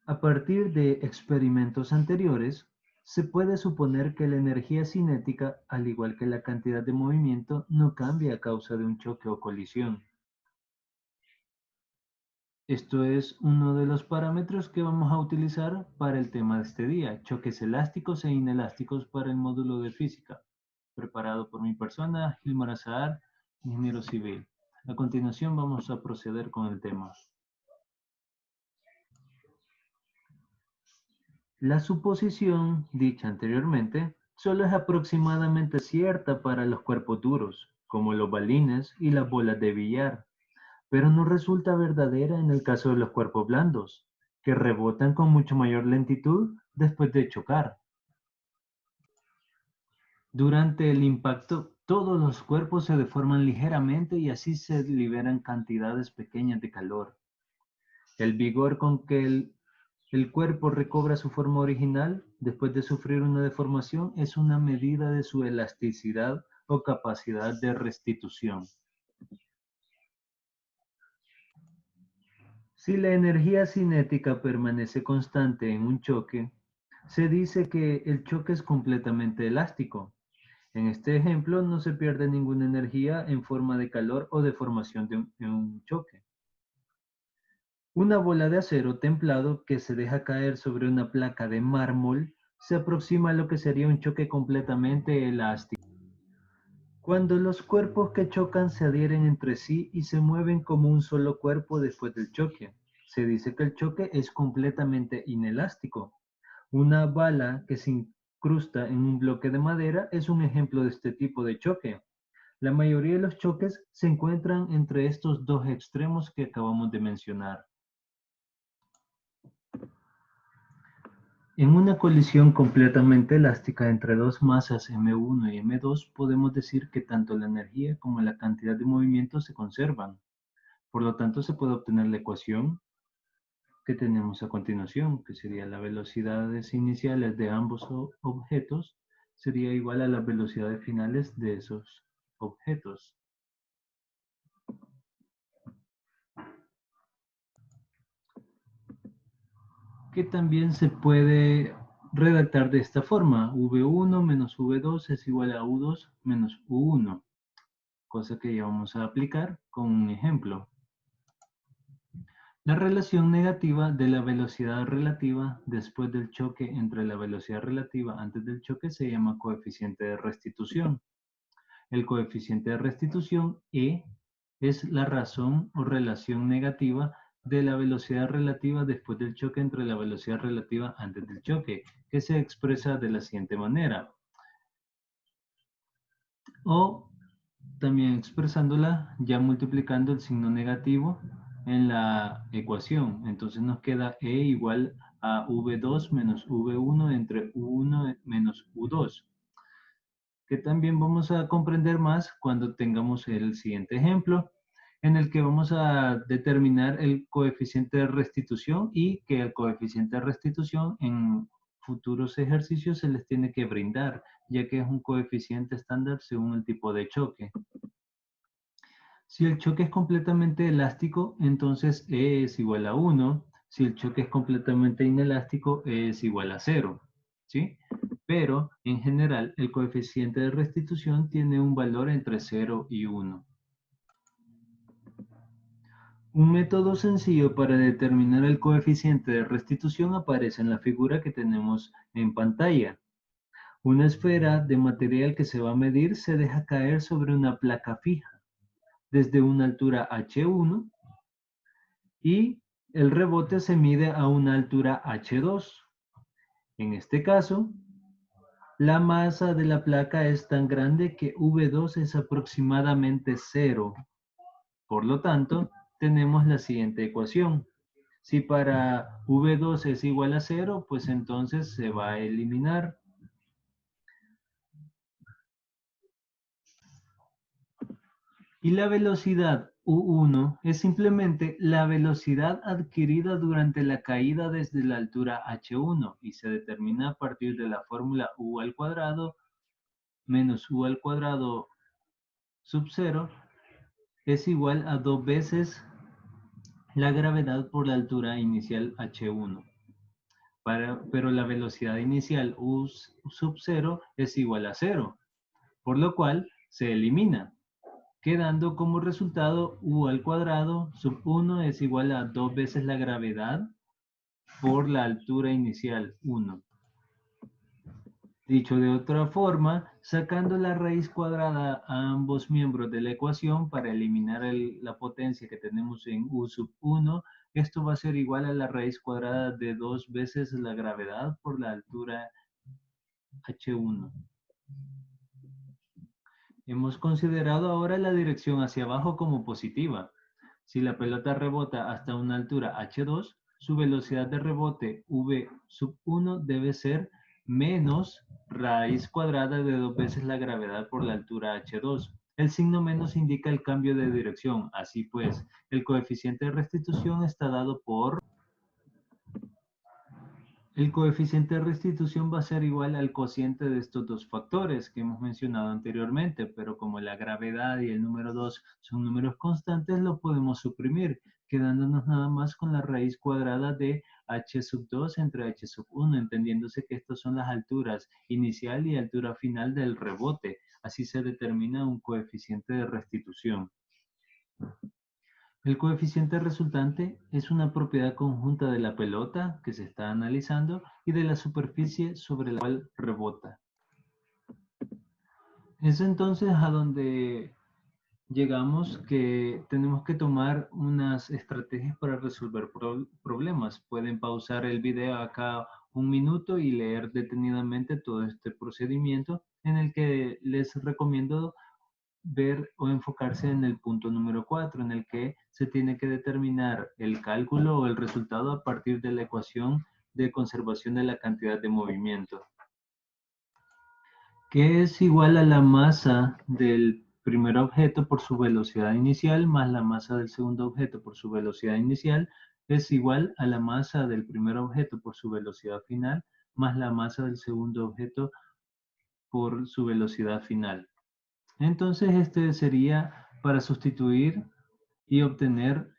A partir de experimentos anteriores, se puede suponer que la energía cinética, al igual que la cantidad de movimiento, no cambia a causa de un choque o colisión. Esto es uno de los parámetros que vamos a utilizar para el tema de este día, choques elásticos e inelásticos para el módulo de física, preparado por mi persona, Gilmar Azahar, ingeniero civil. A continuación vamos a proceder con el tema. La suposición, dicha anteriormente, solo es aproximadamente cierta para los cuerpos duros, como los balines y las bolas de billar, pero no resulta verdadera en el caso de los cuerpos blandos, que rebotan con mucho mayor lentitud después de chocar. Durante el impacto, todos los cuerpos se deforman ligeramente y así se liberan cantidades pequeñas de calor. El vigor con que el cuerpo recobra su forma original después de sufrir una deformación es una medida de su elasticidad o capacidad de restitución. Si la energía cinética permanece constante en un choque, se dice que el choque es completamente elástico. En este ejemplo no se pierde ninguna energía en forma de calor o deformación de un choque. Una bola de acero templado que se deja caer sobre una placa de mármol se aproxima a lo que sería un choque completamente elástico. Cuando los cuerpos que chocan se adhieren entre sí y se mueven como un solo cuerpo después del choque, se dice que el choque es completamente inelástico. Una bala que se incrusta en un bloque de madera es un ejemplo de este tipo de choque. La mayoría de los choques se encuentran entre estos dos extremos que acabamos de mencionar. En una colisión completamente elástica entre dos masas m1 y m2, podemos decir que tanto la energía como la cantidad de movimiento se conservan. Por lo tanto, se puede obtener la ecuación que tenemos a continuación, que sería la velocidades iniciales de ambos objetos, sería igual a las velocidades finales de esos objetos. Que también se puede redactar de esta forma: V1 menos V2 es igual a U2 menos U1, cosa que ya vamos a aplicar con un ejemplo. La relación negativa de la velocidad relativa después del choque entre la velocidad relativa antes del choque se llama coeficiente de restitución. El coeficiente de restitución, E, es la razón o relación negativa de la velocidad relativa después del choque entre la velocidad relativa antes del choque, que se expresa de la siguiente manera. O también expresándola ya multiplicando el signo negativo en la ecuación. Entonces nos queda E igual a V2 menos V1 entre U1 menos U2, que también vamos a comprender más cuando tengamos el siguiente ejemplo, en el que vamos a determinar el coeficiente de restitución y que el coeficiente de restitución en futuros ejercicios se les tiene que brindar, ya que es un coeficiente estándar según el tipo de choque. Si el choque es completamente elástico, entonces E es igual a 1. Si el choque es completamente inelástico, E es igual a 0. ¿Sí? Pero, en general, el coeficiente de restitución tiene un valor entre 0 y 1. Un método sencillo para determinar el coeficiente de restitución aparece en la figura que tenemos en pantalla. Una esfera de material que se va a medir se deja caer sobre una placa fija desde una altura h1 y el rebote se mide a una altura h2. En este caso, la masa de la placa es tan grande que V2 es aproximadamente 0. Por lo tanto, tenemos la siguiente ecuación. Si para V2 es igual a 0, pues entonces se va a eliminar. Y la velocidad U1 es simplemente la velocidad adquirida durante la caída desde la altura h1 y se determina a partir de la fórmula U al cuadrado menos U al cuadrado sub 0 es igual a 2 veces la gravedad por la altura inicial h1. pero la velocidad inicial u sub 0 es igual a 0, por lo cual se elimina, quedando como resultado u al cuadrado sub 1 es igual a 2 veces la gravedad por la altura inicial 1. Dicho de otra forma, sacando la raíz cuadrada a ambos miembros de la ecuación para eliminar la potencia que tenemos en u sub 1, esto va a ser igual a la raíz cuadrada de 2 veces la gravedad por la altura h1. Hemos considerado ahora la dirección hacia abajo como positiva. Si la pelota rebota hasta una altura h2, su velocidad de rebote v sub 1 debe ser menos raíz cuadrada de 2 veces la gravedad por la altura h2. El signo menos indica el cambio de dirección. Así pues, el coeficiente de restitución está dado por... El coeficiente de restitución va a ser igual al cociente de estos dos factores que hemos mencionado anteriormente, pero como la gravedad y el número 2 son números constantes, lo podemos suprimir, quedándonos nada más con la raíz cuadrada de h sub 2 entre h sub 1, entendiéndose que estas son las alturas inicial y altura final del rebote. Así se determina un coeficiente de restitución. El coeficiente resultante es una propiedad conjunta de la pelota que se está analizando y de la superficie sobre la cual rebota. Es entonces a donde llegamos que tenemos que tomar unas estrategias para resolver problemas. Pueden pausar el video acá un minuto y leer detenidamente todo este procedimiento en el que les recomiendo ver o enfocarse en el punto número 4, en el que se tiene que determinar el cálculo o el resultado a partir de la ecuación de conservación de la cantidad de movimiento, que es igual a la masa del primer objeto por su velocidad inicial más la masa del segundo objeto por su velocidad inicial es igual a la masa del primer objeto por su velocidad final más la masa del segundo objeto por su velocidad final. Entonces, este sería para sustituir y obtener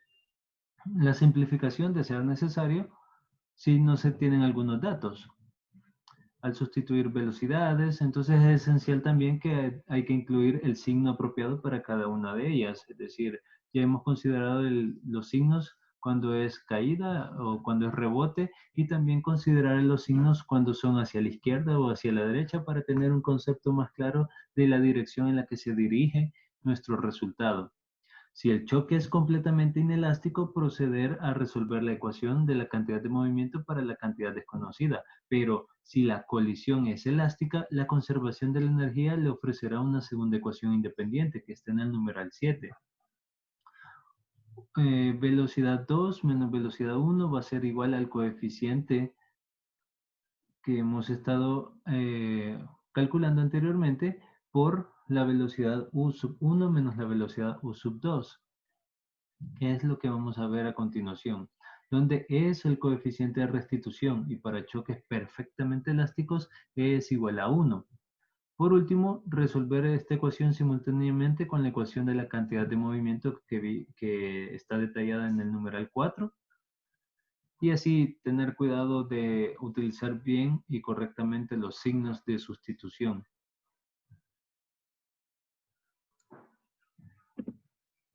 la simplificación de ser necesario si no se tienen algunos datos. Al sustituir velocidades, entonces es esencial también que hay que incluir el signo apropiado para cada una de ellas. Es decir, ya hemos considerado los signos cuando es caída o cuando es rebote y también considerar los signos cuando son hacia la izquierda o hacia la derecha para tener un concepto más claro de la dirección en la que se dirige nuestro resultado. Si el choque es completamente inelástico, proceder a resolver la ecuación de la cantidad de movimiento para la cantidad desconocida. Pero si la colisión es elástica, la conservación de la energía le ofrecerá una segunda ecuación independiente que está en el numeral 7. Velocidad 2 menos velocidad 1 va a ser igual al coeficiente que hemos estado calculando anteriormente por la velocidad u sub 1 menos la velocidad u sub 2. ¿Qué es lo que vamos a ver a continuación? Donde es el coeficiente de restitución y para choques perfectamente elásticos es igual a 1. Por último, resolver esta ecuación simultáneamente con la ecuación de la cantidad de movimiento que está detallada en el numeral 4 y así tener cuidado de utilizar bien y correctamente los signos de sustitución.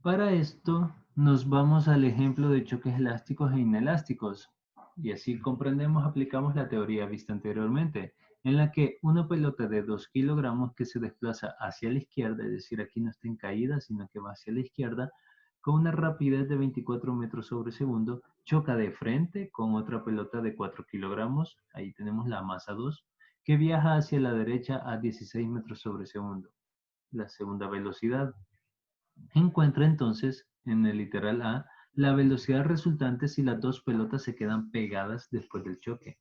Para esto nos vamos al ejemplo de choques elásticos e inelásticos y así comprendemos, aplicamos la teoría vista anteriormente, en la que una pelota de 2 kilogramos que se desplaza hacia la izquierda, es decir, aquí no está en caída, sino que va hacia la izquierda, con una rapidez de 24 metros sobre segundo, choca de frente con otra pelota de 4 kilogramos, ahí tenemos la masa 2, que viaja hacia la derecha a 16 metros sobre segundo, la segunda velocidad. Encuentra entonces en el literal A la velocidad resultante si las dos pelotas se quedan pegadas después del choque.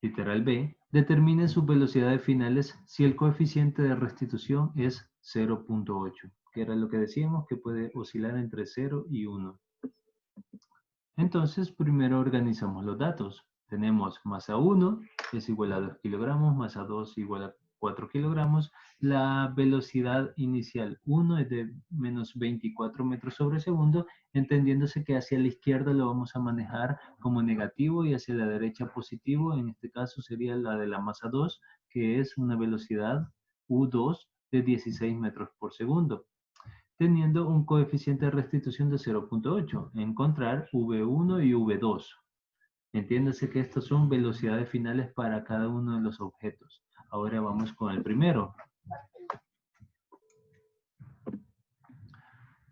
Literal B, determine sus velocidades finales si el coeficiente de restitución es 0.8, que era lo que decíamos que puede oscilar entre 0 y 1. Entonces, primero organizamos los datos. Tenemos masa 1 es igual a 2 kilogramos, masa 2 igual a 4 kilogramos, la velocidad inicial 1 es de menos 24 metros sobre segundo, entendiéndose que hacia la izquierda lo vamos a manejar como negativo y hacia la derecha positivo. En este caso sería la de la masa 2, que es una velocidad U2 de 16 metros por segundo, teniendo un coeficiente de restitución de 0.8. Encontrar V1 y V2. Entiéndase que estas son velocidades finales para cada uno de los objetos. Ahora vamos con el primero.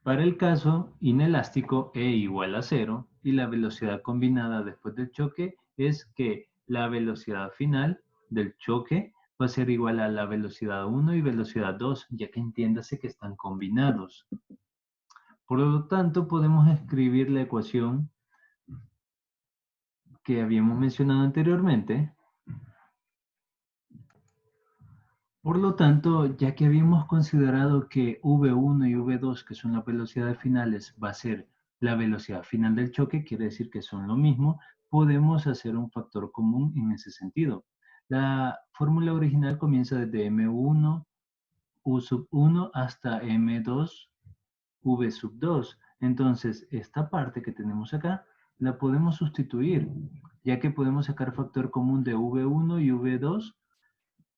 Para el caso inelástico, E igual a 0 y la velocidad combinada después del choque es que la velocidad final del choque va a ser igual a la velocidad 1 y velocidad 2, ya que entiéndase que están combinados. Por lo tanto, podemos escribir la ecuación que habíamos mencionado anteriormente. Por lo tanto, ya que habíamos considerado que V1 y V2, que son las velocidades finales, va a ser la velocidad final del choque, quiere decir que son lo mismo, podemos hacer un factor común en ese sentido. La fórmula original comienza desde M1, U sub 1 hasta M2, V sub 2. Entonces, esta parte que tenemos acá, la podemos sustituir, ya que podemos sacar factor común de V1 y V2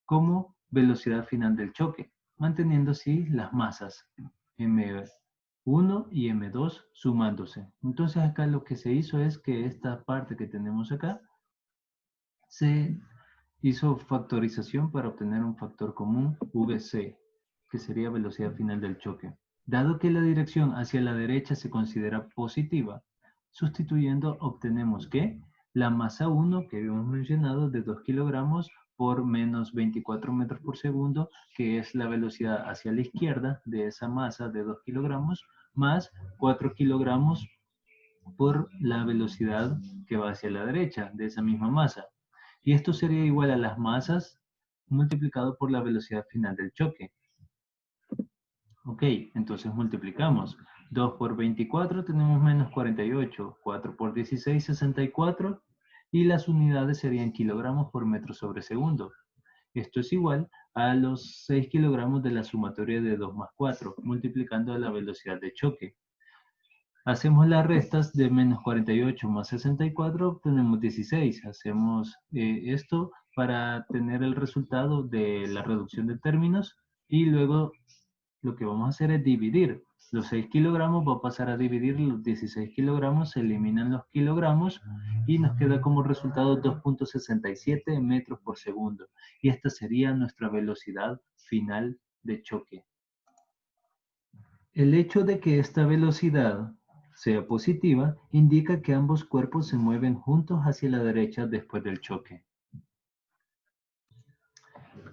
como velocidad final del choque, manteniendo así las masas M1 y M2 sumándose. Entonces acá lo que se hizo es que esta parte que tenemos acá se hizo factorización para obtener un factor común VC, que sería velocidad final del choque. Dado que la dirección hacia la derecha se considera positiva, sustituyendo obtenemos que la masa 1 que habíamos mencionado de 2 kilogramos por menos 24 metros por segundo, que es la velocidad hacia la izquierda de esa masa de 2 kilogramos, más 4 kilogramos por la velocidad que va hacia la derecha de esa misma masa. Y esto sería igual a las masas multiplicado por la velocidad final del choque. Ok, entonces multiplicamos. 2 por 24 tenemos menos 48. 4 por 16, 64. Y las unidades serían kilogramos por metro sobre segundo. Esto es igual a los 6 kilogramos de la sumatoria de 2 más 4, multiplicando la velocidad de choque. Hacemos las restas de menos 48 más 64, obtenemos 16. Hacemos esto para tener el resultado de la reducción de términos y luego lo que vamos a hacer es dividir. Los 6 kilogramos va a pasar a dividir los 16 kilogramos, se eliminan los kilogramos y nos queda como resultado 2.67 metros por segundo. Y esta sería nuestra velocidad final de choque. El hecho de que esta velocidad sea positiva indica que ambos cuerpos se mueven juntos hacia la derecha después del choque.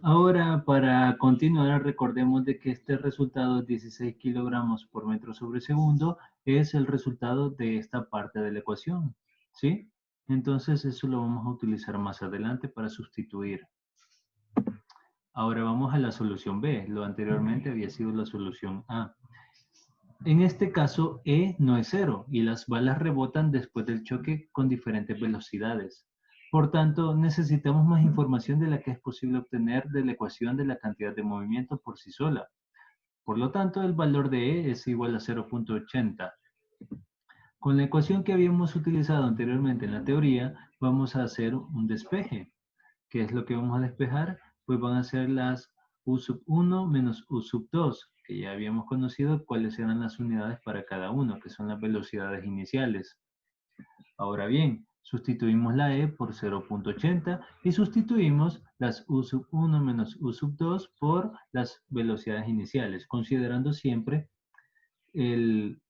Ahora, para continuar, recordemos de que este resultado, 16 kilogramos por metro sobre segundo, es el resultado de esta parte de la ecuación, ¿sí? Entonces, eso lo vamos a utilizar más adelante para sustituir. Ahora vamos a la solución B. Lo anteriormente había sido la solución A. En este caso, E no es cero y las balas rebotan después del choque con diferentes velocidades. Por tanto, necesitamos más información de la que es posible obtener de la ecuación de la cantidad de movimiento por sí sola. Por lo tanto, el valor de E es igual a 0.80. Con la ecuación que habíamos utilizado anteriormente en la teoría, vamos a hacer un despeje. ¿Qué es lo que vamos a despejar? Pues van a ser las U sub 1 menos U sub 2, que ya habíamos conocido cuáles eran las unidades para cada uno, que son las velocidades iniciales. Ahora bien, sustituimos la E por 0.80 y sustituimos las U sub 1 menos U sub 2 por las velocidades iniciales, considerando siempre el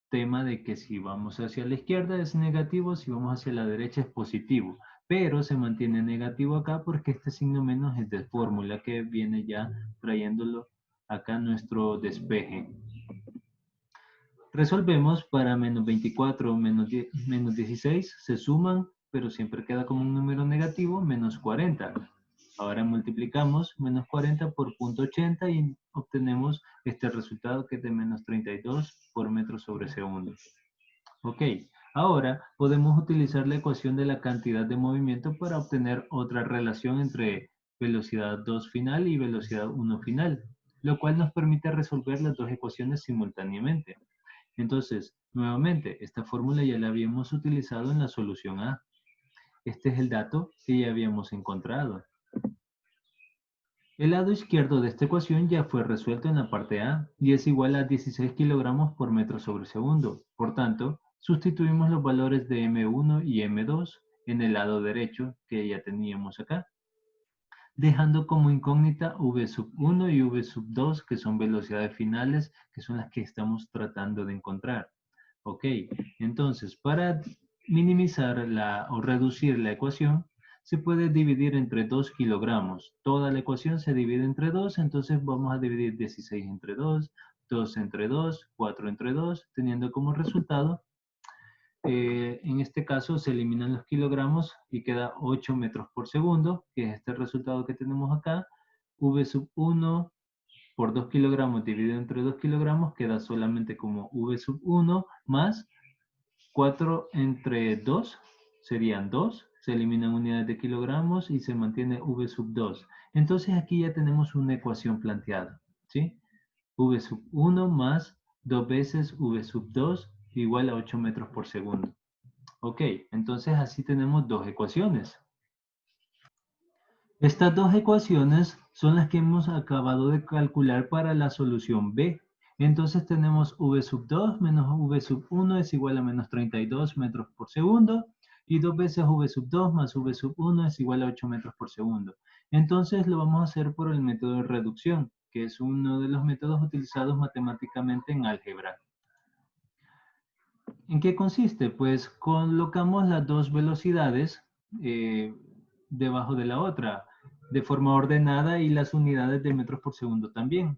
tema de que si vamos hacia la izquierda es negativo, si vamos hacia la derecha es positivo, pero se mantiene negativo acá porque este signo menos es de fórmula que viene ya trayéndolo acá nuestro despeje. Resolvemos para menos 24 menos 16, se suman, pero siempre queda como un número negativo, menos 40. Ahora multiplicamos menos 40 por 0.80 y obtenemos este resultado que es de menos 32 por metro sobre segundo. Ok, ahora podemos utilizar la ecuación de la cantidad de movimiento para obtener otra relación entre velocidad 2 final y velocidad 1 final, lo cual nos permite resolver las dos ecuaciones simultáneamente. Entonces, nuevamente, esta fórmula ya la habíamos utilizado en la solución A. Este es el dato que ya habíamos encontrado. El lado izquierdo de esta ecuación ya fue resuelto en la parte A y es igual a 16 kilogramos por metro sobre segundo. Por tanto, sustituimos los valores de M1 y M2 en el lado derecho que ya teníamos acá, dejando como incógnita V1 y V2, que son velocidades finales, que son las que estamos tratando de encontrar. Ok, entonces para minimizar o reducir la ecuación, se puede dividir entre 2 kilogramos. Toda la ecuación se divide entre 2, entonces vamos a dividir 16 entre 2, 2 entre 2, 4 entre 2, teniendo como resultado, en este caso se eliminan los kilogramos y queda 8 metros por segundo, que es este resultado que tenemos acá. V1 por 2 kilogramos dividido entre 2 kilogramos queda solamente como V1 más 4 entre 2 serían 2, se eliminan unidades de kilogramos y se mantiene V2. Entonces aquí ya tenemos una ecuación planteada, ¿sí? V1 más 2 veces V2 igual a 8 metros por segundo. Ok, entonces así tenemos dos ecuaciones. Estas dos ecuaciones son las que hemos acabado de calcular para la solución B. Entonces tenemos V2 menos V1 es igual a menos 32 metros por segundo y 2 veces V2 más V1 es igual a 8 metros por segundo. Entonces lo vamos a hacer por el método de reducción, que es uno de los métodos utilizados matemáticamente en álgebra. ¿En qué consiste? Pues colocamos las dos velocidades debajo de la otra, de forma ordenada y las unidades de metros por segundo también.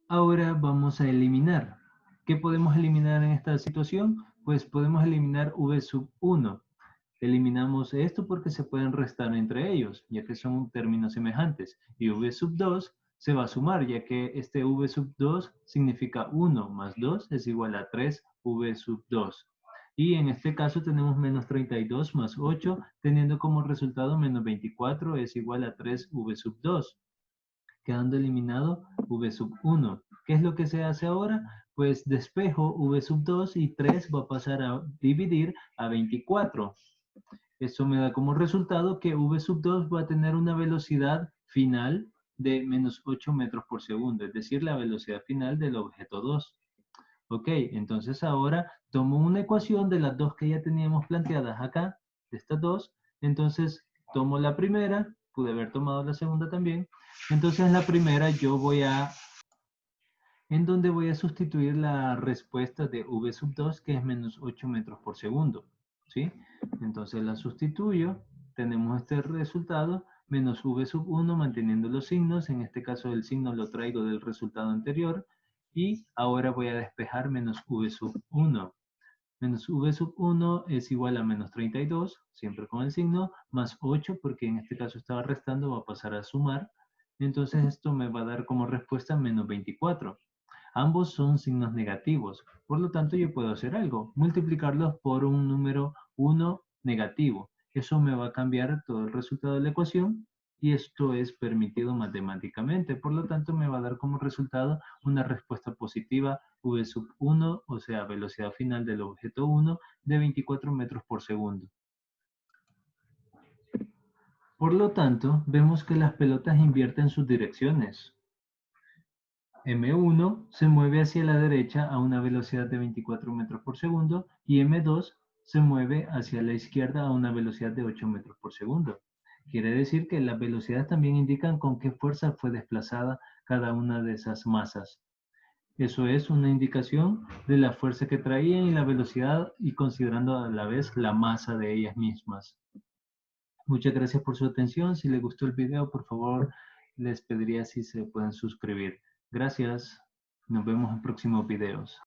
Ahora vamos a eliminar. ¿Qué podemos eliminar en esta situación? Pues podemos eliminar V1. Eliminamos esto porque se pueden restar entre ellos, ya que son términos semejantes. Y V2 se va a sumar, ya que este V2 significa 1 más 2 es igual a 3V2. Y en este caso tenemos menos 32 más 8, teniendo como resultado menos 24 es igual a 3V2, quedando eliminado V1. ¿Qué es lo que se hace ahora? Pues despejo V2 y 3 va a pasar a dividir a 24. Esto me da como resultado que V2 va a tener una velocidad final de menos 8 metros por segundo, es decir, la velocidad final del objeto 2. Ok, entonces ahora tomo una ecuación de las dos que ya teníamos planteadas acá, de estas dos. Entonces tomo la primera, pude haber tomado la segunda también. Entonces en la primera en donde voy a sustituir la respuesta de V2, que es menos 8 metros por segundo. ¿Sí? Entonces la sustituyo, tenemos este resultado, menos V1 manteniendo los signos, en este caso el signo lo traigo del resultado anterior, y ahora voy a despejar menos V1. Menos V1 es igual a menos 32, siempre con el signo, más 8, porque en este caso estaba restando, va a pasar a sumar. Entonces esto me va a dar como respuesta menos 24. Ambos son signos negativos, por lo tanto yo puedo hacer algo, multiplicarlos por un número 1 negativo. Eso me va a cambiar todo el resultado de la ecuación y esto es permitido matemáticamente, por lo tanto me va a dar como resultado una respuesta positiva V1, o sea, velocidad final del objeto 1 de 24 metros por segundo. Por lo tanto, vemos que las pelotas invierten sus direcciones. M1 se mueve hacia la derecha a una velocidad de 24 metros por segundo y M2 se mueve hacia la izquierda a una velocidad de 8 metros por segundo. Quiere decir que las velocidades también indican con qué fuerza fue desplazada cada una de esas masas. Eso es una indicación de la fuerza que traían y la velocidad y considerando a la vez la masa de ellas mismas. Muchas gracias por su atención. Si les gustó el video, por favor, les pediría si se pueden suscribir. Gracias. Nos vemos en próximos videos.